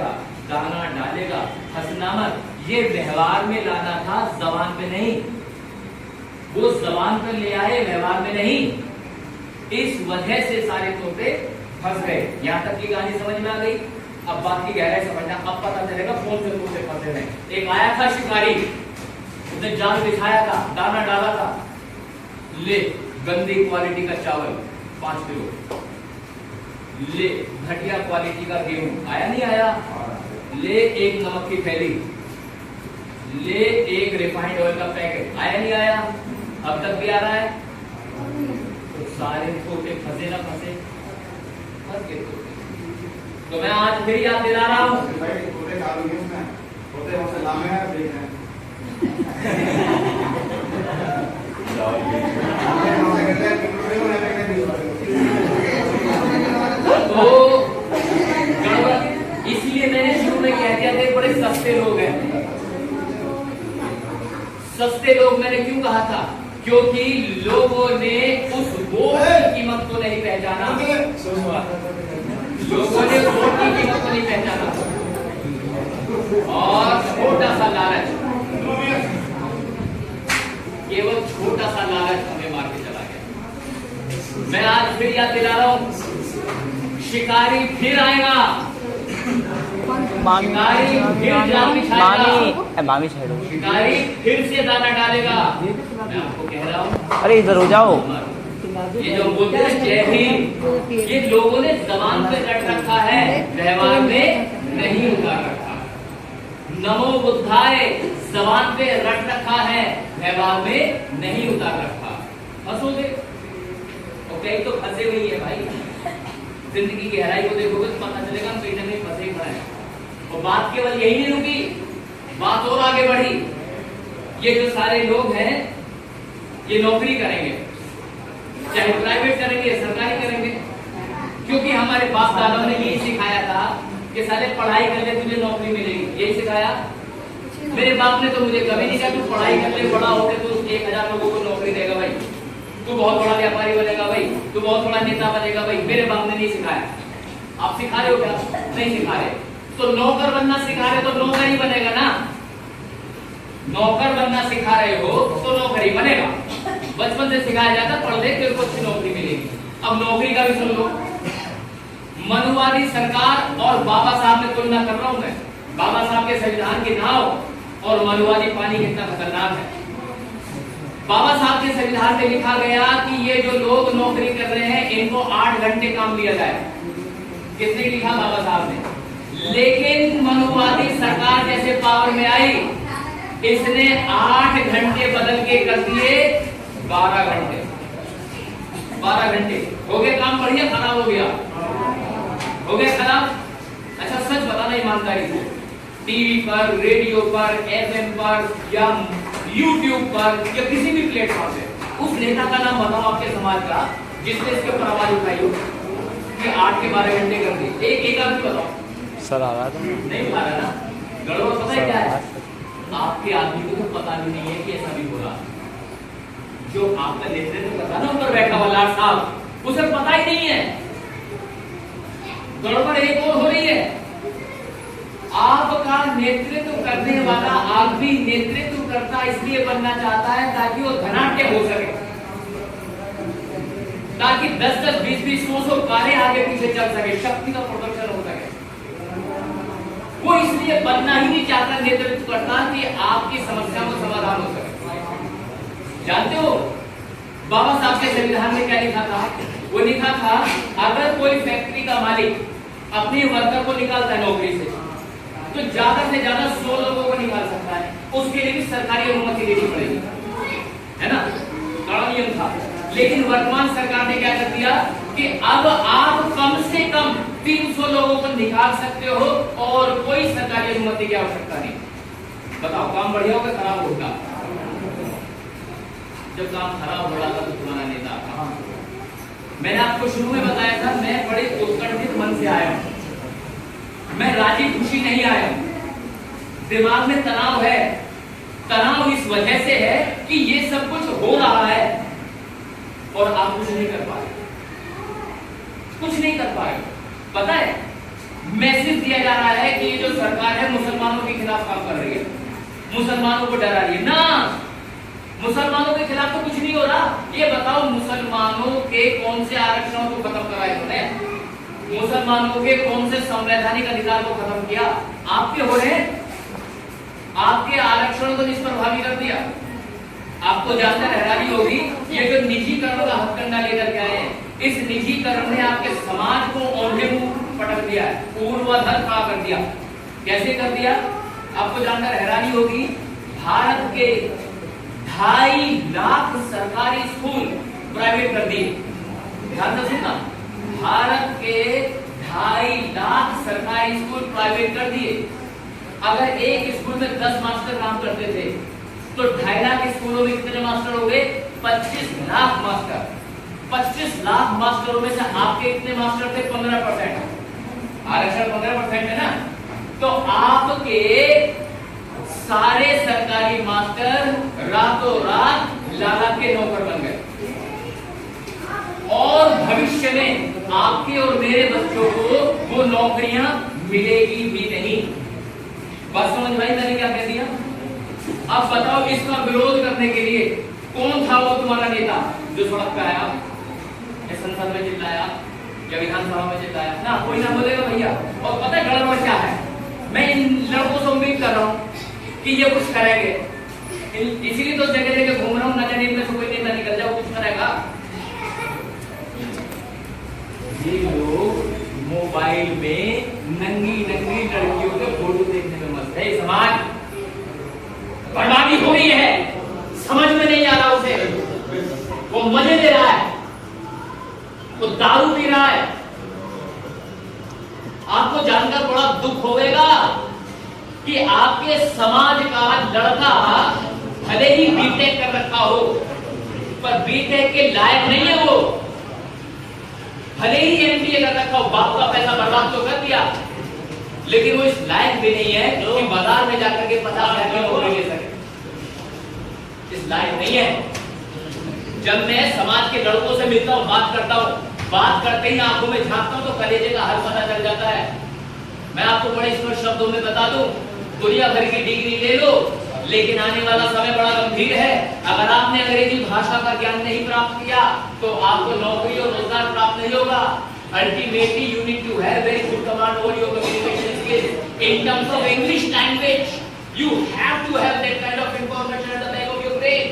जाएगा, दाना डालेगा, हंसना मत, ये व्यवहार में लाना था, जबान पे नहीं। वो जबान पे ले आए, व्यवहार में नहीं। इस वजह से सारे तोते फंस गए। यहां तक की कहानी समझ में आ गई। अब बात की गहराई समझना, अब पता चलेगा कौन से तोते फंसे हैं। एक आया था शिकारी, उसने जाल बिछाया था, दाना डाला था, ले गंदी क्वालिटी का चावल 5 किलो, ले घटिया क्वालिटी का गेहूं, आया नहीं आया, ले एक नमक की थैली, ले एक रिफाइंड ऑयल का पैकेट, आया नहीं आया, अब तक भी आ रहा है। तो सारे तोते फंसे ना फंसे, फंस गए तोते। तो मैं आज फिर याद दिला रहा हूं, तोते हमसे लामे हैं, देख रहे हैं। तो इसलिए मैंने शुरू में कह दिया थे बड़े सस्ते लोग हैं। सस्ते लोग मैंने क्यों कहा था? क्योंकि लोगों ने उस वोट की कीमत को नहीं पहचाना। लोगों ने वोट की कीमत को नहीं पहचाना और छोटा सा लालच, केवल छोटा सा लालच हमें मार के चला गया। मैं आज फिर याद दिला रहा हूं, शिकारी फिर आएगा, शिकारी फिर जाल बिछाएगा, मामी साइड हो, शिकारी फिर से दाना डालेगा। मैं आपको कह रहा हूं, अरे इधर हो जाओ। ये जो बोलते हैं जय हिंद, ये लोगों ने जबान पे रट रखा है, व्यवहार में नहीं उतार रखा। नमो बुद्धाय जबान पे रट रखा है, व्यवहार में नहीं उतार रखा। हंसोगे और कई तो फंसे हुई है भाई। जिंदगी की गहराई को देखोगे तो पता चलेगा हम कहीं ना कहीं फंसे हुए हैं। और बात केवल यही नहीं रुकी, बात और आगे बढ़ी। ये जो सारे लोग हैं ये नौकरी करेंगे, चाहे प्राइवेट करेंगे या सरकारी करेंगे, क्योंकि हमारे बाप दादाओं ने यही सिखाया था कि साले पढ़ाई कर ले तुझे नौकरी मिलेगी, यही सिखाया। मेरे बाप ने तो मुझे कभी नहीं कहा तू पढ़ाई कर ले, बड़ा होकर तू 1000 लोगों को नौकरी देगा भाई, तू बहुत बड़ा व्यापारी बनेगा भाई, तू बहुत बड़ा नेता बनेगा भाई। मेरे बाप ने नहीं सिखाया। आप सिखा रहे हो क्या? नहीं सिखा रहे। तो नौकर बनना सिखा रहे तो नौकर ही बनेगा ना। नौकर बनना सिखा रहे हो तो नौकर ही बनेगा। बचपन से सिखाया जाता पढ़ ले तेरे को अच्छी नौकरी मिलेगी। अब नौकरी का भी सुन लो। मनुवादी सरकार और बाबा साहब में तुलना कर रहा हूं मैं। बाबा साहब के संविधान की नाव और मनुवादी पानी कितना खतरनाक है। बाबा साहब के संविधान में लिखा गया कि ये जो लोग नौकरी कर रहे हैं इनको 8 घंटे काम दिया जाए। किसने लिखा? बाबा साहब ने। लेकिन मनुवादी सरकार जैसे पावर में आई, इसने 8 घंटे बदल के कर दिए 12 घंटे। 12 घंटे हो गए काम, बढ़िया खराब हो गया, हो गया खराब। अच्छा सच बताना ईमानदारी से, टीवी पर, रेडियो पर, एफएम पर या यूट्यूब पर या किसी भी प्लेटफॉर्म पे उस नेता का नाम बताओ आपके समाज का जिसने इसके ऊपर आवाज उठाई हो कि 8 के 12 घंटे कर दिए। एक आदमी बताओ। सर आ रहा था नहीं आ रहा ना। गड़बड़ पता है क्या है? आपके आदमी को तो पता भी नहीं है कि ऐसा भी हो रहा। जो आपका नेतृत्व करता ना ऊपर बैठा हुआ लाट साहब, उसे पता ही नहीं है। गड़बड़ एक और हो रही है। आपका नेतृत्व करने वाला आदमी नेतृत्व करता इसलिए बनना चाहता है ताकि वो धनाढ्य हो सके, ताकि 10-10, 20-20, 100-100 कारें आगे पीछे चल सके, शक्ति का प्रोडक्शन हो सके। वो इसलिए बनना ही नहीं चाहता नेतृत्व करता कि आपकी समस्या को समाधान हो सके। जानते हो बाबा साहब के संविधान में क्या लिखा था? वो लिखा था अगर कोई फैक्ट्री का मालिक अपने वर्कर को निकालता है नौकरी से तो ज्यादा से ज्यादा 100 लोगों को निकाल सकता है। उसके लिए भी सरकारी अनुमति लेनी पड़ेगी, है ना? कड़ा नियम था। लेकिन वर्तमान सरकार ने क्या कर दिया कि अब आप कम से कम 300 लोगों को निकाल सकते हो और कोई सरकारी अनुमति की आवश्यकता नहीं। बताओ काम बढ़िया होगा खराब होगा? जब काम खराब हो रहा था तो तुम्हारा नेता कहां? मैंने आपको शुरू में बताया था मैं बड़े उत्कंठित मन से आया हूं, मैं राजी खुशी नहीं आया हूं। दिमाग में तनाव है। तनाव इस वजह से है कि ये सब कुछ हो रहा है और आप कुछ नहीं कर पा रहे, कुछ नहीं कर पा रहे। पता है मैसेज दिया जा रहा है कि ये जो खिलाफ काम कर रही है, मुसलमानों को डरा रही है ना। मुसलमानों के खिलाफ तो कुछ नहीं हो रहा। ये बताओ मुसलमानों के कौन से आरक्षणों को खत्म करा इन्होंने? मुसलमानों के कौन से संवैधानिक अधिकार को खत्म किया? आपके हो रहे हैं। आपके आरक्षणों को निष्प्रभावी कर दिया। आपको जानकर हैरानी होगी, ये जो निजीकरण का हथकंडा लेकर के आए हैं, इस निजीकरण ने आपके समाज को औंधे मुंह पटक दिया है, पूर्वाधर खड़ा कर दिया। कैसे कर दिया? आपको जानकर हैरानी होगी, भारत के 2.5 लाख सरकारी स्कूल प्राइवेट कर दिए। ध्यान से सुनना, भारत के 2.5 लाख सरकारी स्कूल प्राइवेट कर दिए। अगर एक स्कूल में 10 मास्टर काम करते थे तो 2.5 लाख स्कूलों में कितने मास्टर हो गए? 25 लाख मास्टर। 25 लाख मास्टरों में से आपके कितने मास्टर थे? 15%। आरक्षण 15% है ना, तो आपके सारे सरकारी मास्टर रातों रात लाला के नौकर बन गए। और भविष्य में आपके और मेरे बच्चों को वो नौकरियां मिलेगी भी नहीं। बात समझ भाई मैंने क्या कह दिया? अब बताओ, इसका विरोध करने के लिए कौन था वो तुम्हारा नेता जो सड़क पे आया, संसद में चिल्लाया या विधानसभा में चिल्लाया? ना, कोई ना बोलेगा भैया। और पता है गड़बड़ क्या है? मैं इन लड़कों से उम्मीद कर रहा हूँ कि ये कुछ करेंगे, इसीलिए तो जगह जगह घूम रहा हूँ, न जाने इनमें से कोई नेता निकल जाए कुछ करेगा। ये लोग मोबाइल में नंगी नंगी लड़कियों के फोटो देखने में मस्त है। समाज बर्बादी हो रही है, समझ में नहीं आ रहा उसे, वो मजे ले रहा है, वो दारू पी रहा है। आपको जानकर बड़ा दुख होगा कि आपके समाज का लड़का भले ही बीटेक कर रखा हो, पर बीटेक के लायक नहीं है वो। भले ही एमबीए कर रखा हो, बाप का पैसा बर्बाद तो कर दिया, लेकिन वो इस लायक भी नहीं है कि बाजार में जाकर के 50,000 की नौकरी ले सके। इस लायक नहीं है। जब मैं समाज के लड़कों से मिलता हूँ, बात करता हूँ, बात करते ही आंखों में झांकता हूँ तो कलेजे का हाल पता चल जाता है। मैं आपको बड़े स्पष्ट शब्दों में बता दूं, दुनिया भर की डिग्री ले लो, लेकिन आने वाला समय बड़ा गंभीर है। अगर आपने अंग्रेजी भाषा का ज्ञान नहीं प्राप्त किया तो आपको नौकरी और रोजगार प्राप्त नहीं होगा। Ultimately, you need to have very good command over your communication skills. In terms of English language, you have to have that kind of information at the back of your brain.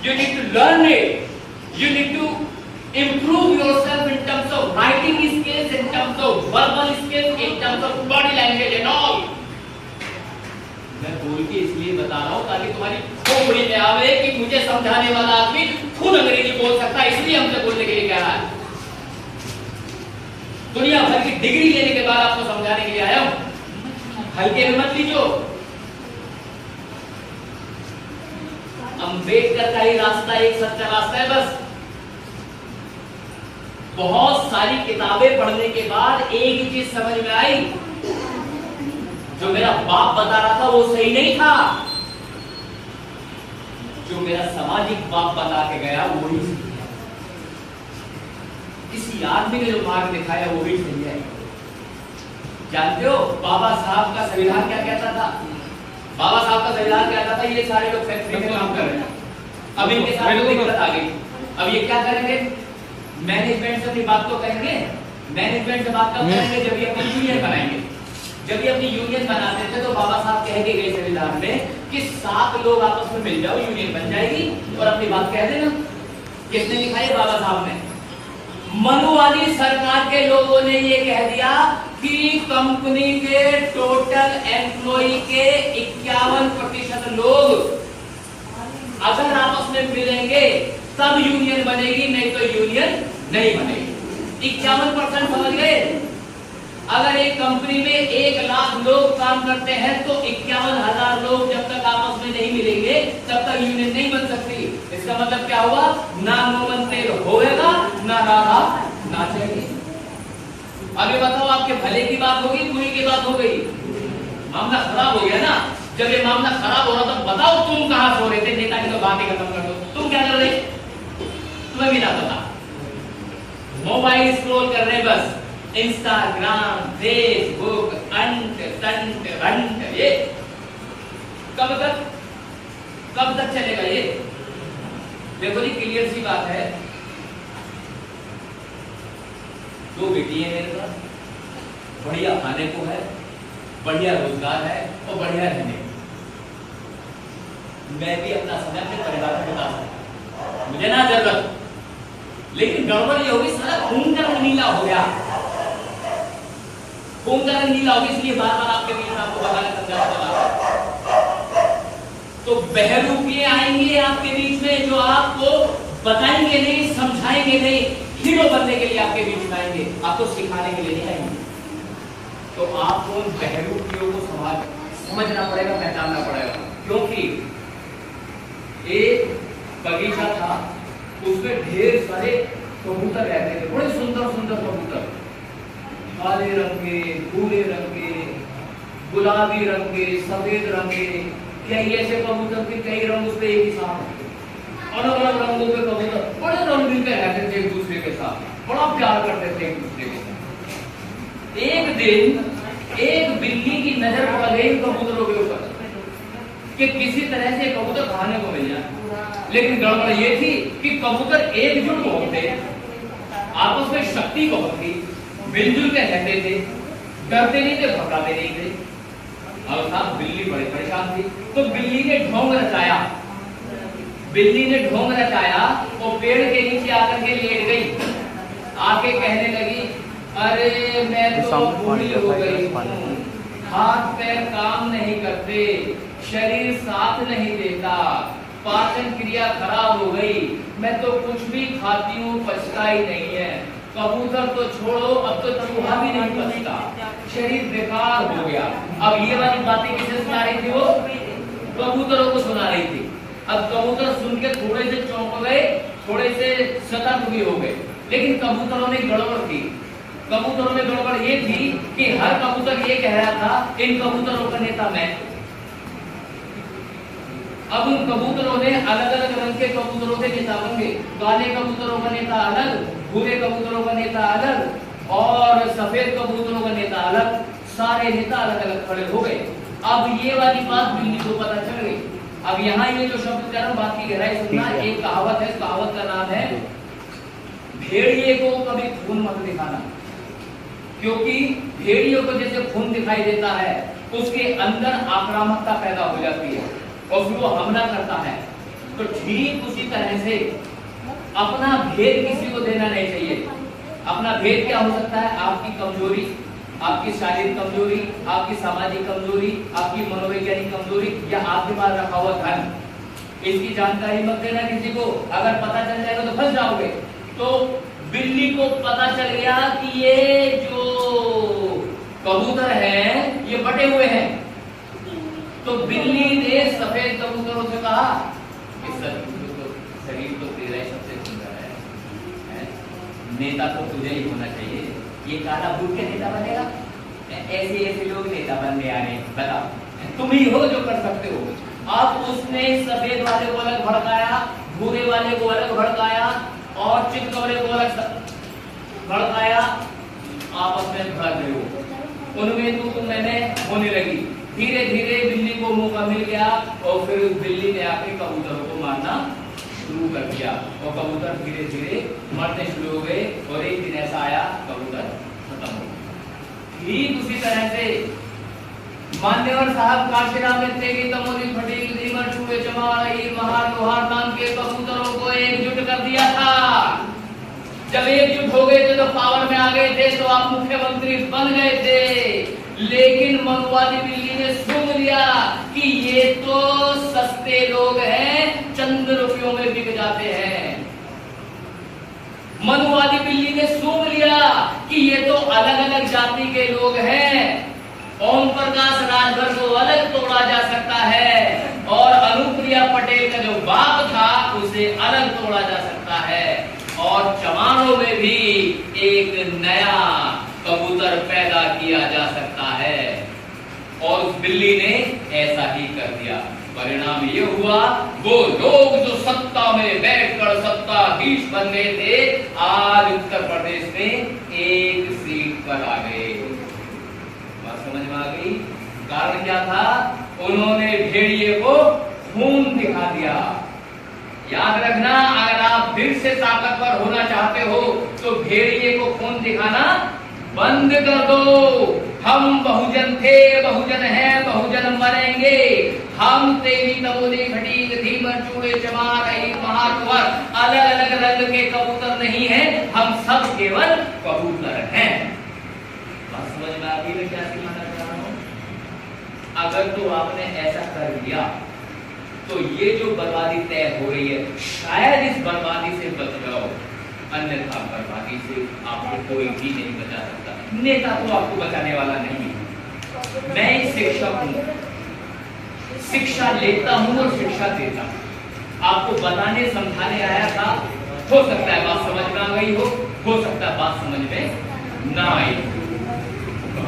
You need to learn it. You need to improve yourself in terms of writing skills, in terms of verbal skills, in terms of body language and all. मैं बोल के इसलिए बता रहा हूँ ताकि तुम्हारी खोपड़ी में आवे कि मुझे समझाने वाला आदमी खुद अंग्रेजी बोल सकता है, इसलिए हमसे बोलने के लिए कह रहा है। दुनिया भर की डिग्री लेने के बाद आपको समझाने के लिए आया हूं, हल्के में मत लीजिए। अंबेडकर का ही रास्ता एक सच्चा रास्ता है बस। बहुत सारी किताबें पढ़ने के बाद एक ही चीज समझ में आई, जो मेरा बाप बता रहा था वो सही नहीं था, जो मेरा सामाजिक बाप बता के गया वो ही सही है। किसी आदमी ने जो मार्ग दिखाया वो भी सही है। जानते हो बाबा साहब का संविधान क्या कहता था? बाबा साहब का संविधान कहता था ये सारे लोग फैक्ट्री में काम कर रहे हैं, अब इनके साथ दिक्कत आ गई, अब ये क्या करेंगे? मैनेजमेंट से अपनी बात तो करेंगे। मैनेजमेंट से बात कब करेंगे? जब ये अपनी यूनियन बनाएंगे। जब ये अपनी यूनियन बनाते थे तो बाबा साहब कह के गए संविधान में कि 7 लोग आपस में मिल जाओ, यूनियन बन जाएगी और अपनी बात कह देना। किसने लिखा है? बाबा साहब ने। मनुवादी सरकार के लोगों ने ये कह दिया कि कंपनी के टोटल एम्प्लॉई के 51% लोग अगर आपस में मिलेंगे तब यूनियन बनेगी, नहीं तो यूनियन नहीं बनेगी। 51% समझ गए? अगर एक कंपनी में 1 लाख लोग काम करते हैं तो 51,000 लोग जब तक आपस में नहीं मिलेंगे तब तक यूनियन नहीं बन सकती। इसका मतलब क्या हुआ? ना मोमन तेल होएगा, ना राधा नाचेगी। आगे बताओ, आपके भले की बात होगी, बुरी की बात हो गई, मामला खराब हो गया ना। जब ये मामला खराब हो रहा तो बताओ तुम कहां सो रहे थे? नेता की तो बातें खत्म कर दो, तुम क्या कर रहे? तुम्हें भी ना पता, मोबाइल स्क्रॉल कर रहे बस, इंस्टाग्राम, फेसबुक, अंट तंट रंट, ये कब तक चलेगा ये? देखो जी, क्लियर सी बात है, 2 बेटी है मेरे पास, बढ़िया खाने को है, बढ़िया रोजगार है और बढ़िया रहने को। मैं भी अपना समय अपने परिवार को बता सकता, मुझे ना जरूरत। लेकिन गड़बड़ ये होगी, सारा खून का रंग नीला हो गया, खून का रंग नीला होगी, इसलिए बार बार आपके बीच में आपको बताने समझाना। तो बहरूपिये आएंगे आपके बीच में, जो आपको बताएंगे नहीं, समझाएंगे नहीं, हीरो बनने के लिए आपके बीच में आएंगे, आपको सिखाने के लिए नहीं आएंगे। तो आपको उन बहरूपियों को समझना पड़ेगा, पहचानना पड़ेगा। क्योंकि एक बगीचा था, उसमें ढेर सारे कबूतर रहते थे, बड़े सुंदर सुंदर कबूतर, काले रंग के, भूरे रंग के, गुलाबी रंग के, सफेद रंग के, कई ऐसे कबूतर के कई रंग उसपे एक ही साथ, अलग अलग रंगों के कबूतर बड़े रंगीन पे रहते थे, एक दूसरे के साथ बड़ा प्यार करते थे एक दूसरे के साथ। एक दिन एक बिल्ली की नजर पड़ गई कबूतरों के ऊपर कि किसी तरह से कबूतर खाने को मिल जाए। लेकिन गड़बड़ ये थी कि कबूतर एकजुट बहुत थे, आपस में शक्ति बहुत थी, मिलजुल के रहते थे, डरते नहीं थे, भगाते नहीं थे। अब साहब बिल्ली बड़ी परेशान थी, तो बिल्ली ने ढोंग रचाया, और पेड़ के नीचे आकर के लेट गई, आके कहने लगी, अरे मैं तो बूढ़ी हो गई, हाथ पैर काम नहीं करते, शरीर साथ नहीं देता, पाचन क्रिया खराब हो गई, मैं तो कुछ भी खाती हूँ पचता ही नहीं है। कबूतर तो छोड़ो, अब तो चूहा भी नहीं पचता, शरीर बेकार हो गया। अब ये वाली बातें किसे सुना रही थी? वो कबूतरों को सुना रही थी। अब कबूतर सुन के थोड़े से चौंक गए, थोड़े से सतर्क भी हो गए। लेकिन कबूतरों ने गड़बड़ की। कबूतरों में गड़बड़ ये थी कि हर कबूतर ये कह रहा था, इन कबूतरों का नेता मैं। अब उन कबूतरों ने अलग अलग रंग के कबूतरों के नेता बन गए। काले कबूतरों का नेता अलग, भूरे कबूतरों का नेता अलग और सफेद कबूतरों का नेता अलग, सारे नेता अलग अलग खड़े हो गए। अब ये वाली बात बिल्ली को पता चल गई। अब यहाँ ये जो शब्द कह रहा हूं, बात की गहराई सुनना। एक कहावत है, कहावत का नाम है, भेड़िए को कभी खून मत दिखाना, क्योंकि भेड़ियों को जैसे खून दिखाई देता है, उसके अंदर आक्रामकता पैदा हो जाती है और फिर वो हमला करता है। तो ठीक उसी तरह से अपना भेद किसी को देना नहीं चाहिए। अपना भेद क्या हो सकता है? आपकी कमजोरी, आपकी शारीरिक कमजोरी, आपकी सामाजिक कमजोरी, आपकी मनोवैज्ञानिक कमजोरी, या आपके पास रखा हुआ धन, इसकी जानकारी मत देना किसी को। अगर पता चल जाएगा तो फंस जाओगे। तो बिल्ली को पता चल गया कि ये जो कबूतर हैं ये बटे हुए हैं। तो बिल्ली ने सफेद कबूतरों से कहा कि शरीर तो तेरा ही सबसे सुंदर है, नेता तो तुझे ही होना चाहिए, ये काला भूत के नेता बनेगा? ऐसे ऐसे लोग नेता बनने आ रहे हैं, बताओ, तुम ही हो जो कर सकते हो। अब उसने सफेद वाले को अलग भड़काया, भूरे वाले को अलग भड़काया और चितकबरे को अलग भड़काया। आपस में भड़क रहे हो, उनमें तो मैंने होने लगी। धीरे धीरे बिल्ली को मौका मिल गया और फिर उस बिल्ली ने आके कबूतरों को मारना शुरू कर दिया और कबूतर धीरे धीरे मरने शुरू हो गए। और एक दिन ऐसा आया, कबूतर खत्म हो गए। ठीक उसी तरह से मान्यवर साहब काशीराम की तमोली फटीक दीमर छुए चमार हीर महार लोहार नाम के कबूतरों को एकजुट कर दिया था। जब एकजुट हो गए थे तो पावर में आ गए थे, तो आप मुख्यमंत्री बन गए थे। लेकिन मनुवादी बिल्ली ने सूंघ लिया कि ये तो सस्ते लोग हैं, चंद रुपयों में बिक जाते हैं। मनुवादी बिल्ली ने सूंघ लिया कि ये तो अलग अलग जाति के लोग हैं। ओम प्रकाश राजभर को अलग तोड़ा जा सकता है और अनुप्रिया पटेल का जो बाप था उसे अलग तोड़ा जा सकता है और चमारों में भी एक नया कबूतर पैदा किया जा सकता है। और उस बिल्ली ने ऐसा ही कर दिया। परिणाम ये हुआ, वो लोग जो सत्ता में बैठकर सत्ताधीश बन गए थे, आज उत्तर प्रदेश में 1 सीट पर आ गए। बात समझ में आ गई? कारण क्या था? उन्होंने भेड़िए को खून दिखा दिया। याद रखना, अगर आप दिल से ताकतवर होना चाहते हो तो भेड़िए को खून दिखाना बंद कर दो। हम बहुजन थे, बहुजन हैं, बहुजन मरेंगे। हम तेरी तमोली घटी धीमन चूड़े चमार महाकुंवर अलग अलग रंग के कबूतर नहीं हैं, हम सब केवल कबूतर हैं। बात समझ में आती है क्या सिखाना चाह रहा हूं? अगर तो आपने ऐसा कर लिया तो ये जो बर्बादी तय हो रही है, शायद इस बर्बादी से बच जाओ, अन्यथा बर्बादी से आपको कोई भी नहीं बचा सकता। नेता तो आपको बचाने वाला नहीं है। मैं एक शिक्षक हूं, शिक्षा लेता हूं और शिक्षा देता हूं। आपको बताने समझाने आया था। हो सकता है बात समझ में आ गई हो सकता है बात समझ में ना आई।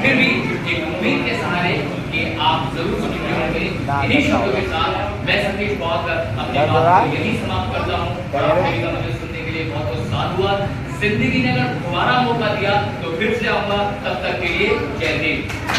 फिर भी एक उम्मीद के सहारे कि आप जरूर समझ होंगे। इन्हीं शब्दों के साथ मैं सतीश बहुत अपनी बात को यही समाप्त करता हूँ। और आप सभी का मुझे सुनने के लिए बहुत बहुत साधुवाद। जिंदगी ने अगर दोबारा मौका दिया तो फिर से आऊंगा। तब तक के लिए जय हिंद।